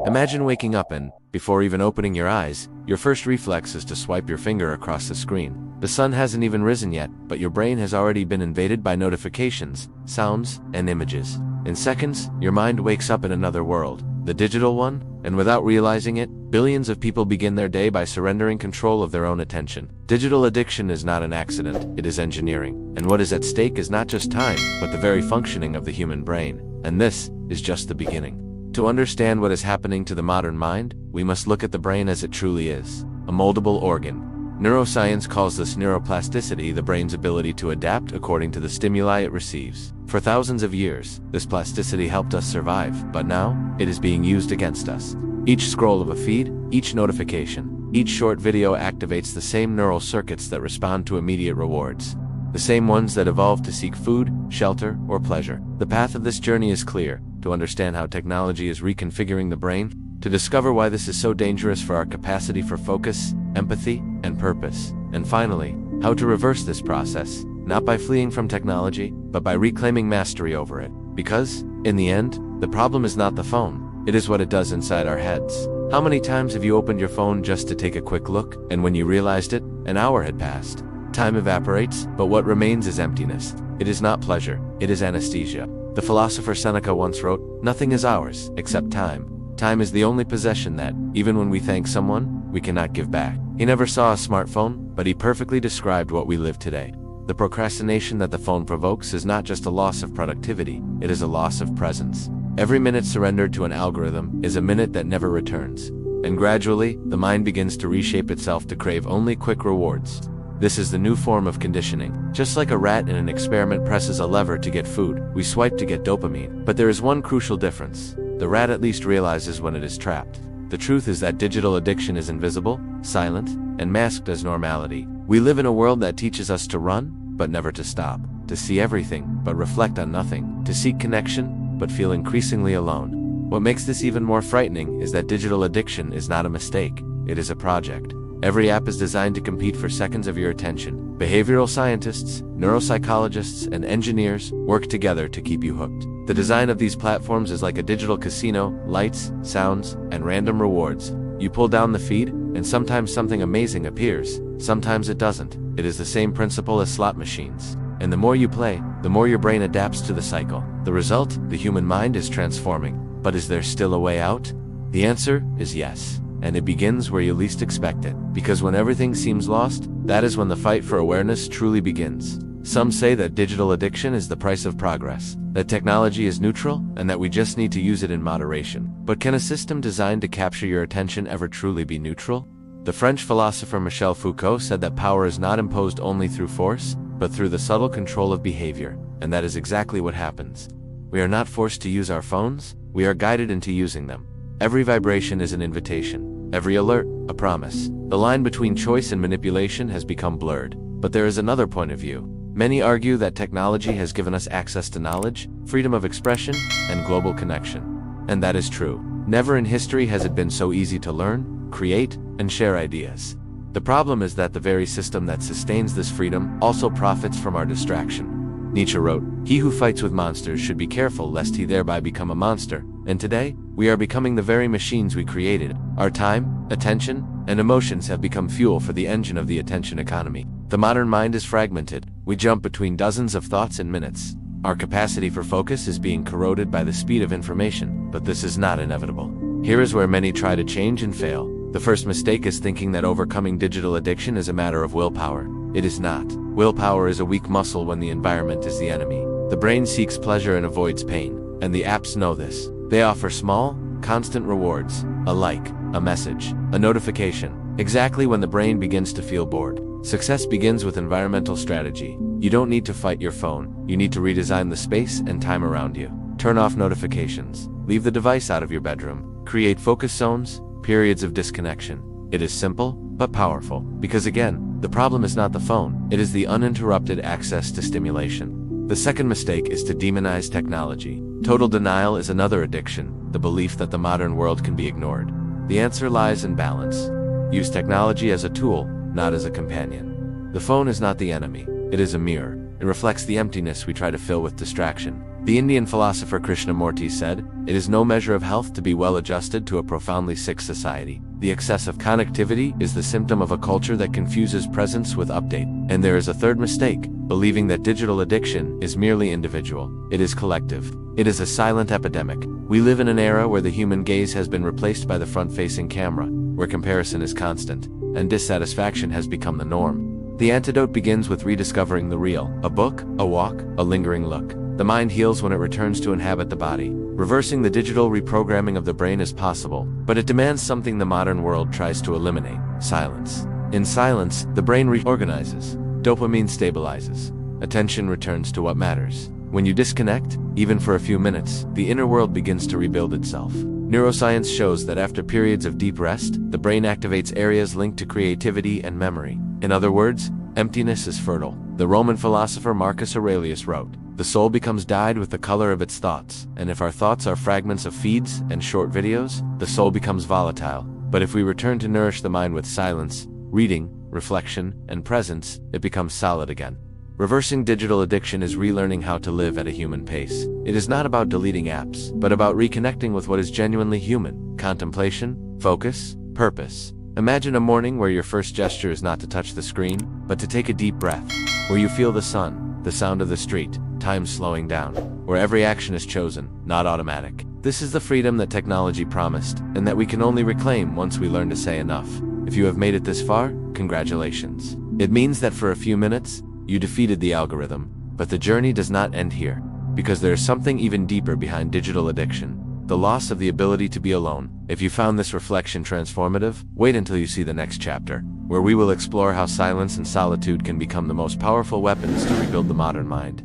Imagine waking up and, before even opening your eyes, your first reflex is to swipe your finger across the screen. The sun hasn't even risen yet, but your brain has already been invaded by notifications, sounds, and images. In seconds, your mind wakes up in another world, the digital one, and without realizing it, billions of people begin their day by surrendering control of their own attention. Digital addiction is not an accident, it is engineering. And what is at stake is not just time, but the very functioning of the human brain. And this is just the beginning. To understand what is happening to the modern mind, we must look at the brain as it truly is, a moldable organ. Neuroscience calls this neuroplasticity, the brain's ability to adapt according to the stimuli it receives. For thousands of years, this plasticity helped us survive, but now, it is being used against us. Each scroll of a feed, each notification, each short video activates the same neural circuits that respond to immediate rewards. The same ones that evolved to seek food, shelter, or pleasure. The path of this journey is clear: to understand how technology is reconfiguring the brain, to discover why this is so dangerous for our capacity for focus, empathy, and purpose, and finally, how to reverse this process, not by fleeing from technology, but by reclaiming mastery over it. Because, in the end, the problem is not the phone, it is what it does inside our heads. How many times have you opened your phone just to take a quick look, and when you realized it, an hour had passed? Time evaporates, but what remains is emptiness. It is not pleasure, it is anesthesia. The philosopher Seneca once wrote, "Nothing is ours, except time. Time is the only possession that, even when we thank someone, we cannot give back." He never saw a smartphone, but he perfectly described what we live today. The procrastination that the phone provokes is not just a loss of productivity, it is a loss of presence. Every minute surrendered to an algorithm is a minute that never returns. And gradually, the mind begins to reshape itself to crave only quick rewards. This is the new form of conditioning. Just like a rat in an experiment presses a lever to get food, we swipe to get dopamine. But there is one crucial difference. The rat at least realizes when it is trapped. The truth is that digital addiction is invisible, silent, and masked as normality. We live in a world that teaches us to run, but never to stop, to see everything, but reflect on nothing, to seek connection, but feel increasingly alone. What makes this even more frightening is that digital addiction is not a mistake, it is a project. Every app is designed to compete for seconds of your attention. Behavioral scientists, neuropsychologists, and engineers work together to keep you hooked. The design of these platforms is like a digital casino: lights, sounds, and random rewards. You pull down the feed, and sometimes something amazing appears, sometimes it doesn't. It is the same principle as slot machines. And the more you play, the more your brain adapts to the cycle. The result, the human mind is transforming. But is there still a way out? The answer is yes. And it begins where you least expect it. Because when everything seems lost, that is when the fight for awareness truly begins. Some say that digital addiction is the price of progress, that technology is neutral, and that we just need to use it in moderation. But can a system designed to capture your attention ever truly be neutral? The French philosopher Michel Foucault said that power is not imposed only through force, but through the subtle control of behavior. And that is exactly what happens. We are not forced to use our phones, we are guided into using them. Every vibration is an invitation, every alert, a promise. The line between choice and manipulation has become blurred. But there is another point of view. Many argue that technology has given us access to knowledge, freedom of expression, and global connection. And that is true. Never in history has it been so easy to learn, create, and share ideas. The problem is that the very system that sustains this freedom also profits from our distraction. Nietzsche wrote, "He who fights with monsters should be careful lest he thereby become a monster." And today, we are becoming the very machines we created. Our time, attention, and emotions have become fuel for the engine of the attention economy. The modern mind is fragmented. We jump between dozens of thoughts in minutes. Our capacity for focus is being corroded by the speed of information, but this is not inevitable. Here is where many try to change and fail. The first mistake is thinking that overcoming digital addiction is a matter of willpower. It is not. Willpower is a weak muscle when the environment is the enemy. The brain seeks pleasure and avoids pain, and the apps know this. They offer small, constant rewards: a like, a message, a notification, exactly when the brain begins to feel bored. Success begins with environmental strategy. You don't need to fight your phone, you need to redesign the space and time around you. Turn off notifications, leave the device out of your bedroom, create focus zones, periods of disconnection. It is simple, but powerful. Because again, the problem is not the phone, it is the uninterrupted access to stimulation. The second mistake is to demonize technology. Total denial is another addiction, the belief that the modern world can be ignored. The answer lies in balance. Use technology as a tool, not as a companion. The phone is not the enemy, it is a mirror. It reflects the emptiness we try to fill with distraction. The Indian philosopher Krishnamurti said, "It is no measure of health to be well adjusted to a profoundly sick society. The excess of connectivity is the symptom of a culture that confuses presence with update." And there is a third mistake, believing that digital addiction is merely individual. It is collective. It is a silent epidemic. We live in an era where the human gaze has been replaced by the front-facing camera, where comparison is constant, and dissatisfaction has become the norm. The antidote begins with rediscovering the real. A book, a walk, a lingering look. The mind heals when it returns to inhabit the body. Reversing the digital reprogramming of the brain is possible, but it demands something the modern world tries to eliminate: silence. In silence, the brain reorganizes. Dopamine stabilizes. Attention returns to what matters. When you disconnect, even for a few minutes, the inner world begins to rebuild itself. Neuroscience shows that after periods of deep rest, the brain activates areas linked to creativity and memory. In other words, emptiness is fertile. The Roman philosopher Marcus Aurelius wrote, "The soul becomes dyed with the color of its thoughts, and if our thoughts are fragments of feeds and short videos, the soul becomes volatile. But if we return to nourish the mind with silence, reading, reflection, and presence, it becomes solid again." Reversing digital addiction is relearning how to live at a human pace. It is not about deleting apps, but about reconnecting with what is genuinely human: contemplation, focus, purpose. Imagine a morning where your first gesture is not to touch the screen, but to take a deep breath, where you feel the sun, the sound of the street, time slowing down, where every action is chosen, not automatic. This is the freedom that technology promised, and that we can only reclaim once we learn to say enough. If you have made it this far, congratulations. It means that for a few minutes, you defeated the algorithm. But the journey does not end here, because there is something even deeper behind digital addiction: the loss of the ability to be alone. If you found this reflection transformative, wait until you see the next chapter, where we will explore how silence and solitude can become the most powerful weapons to rebuild the modern mind.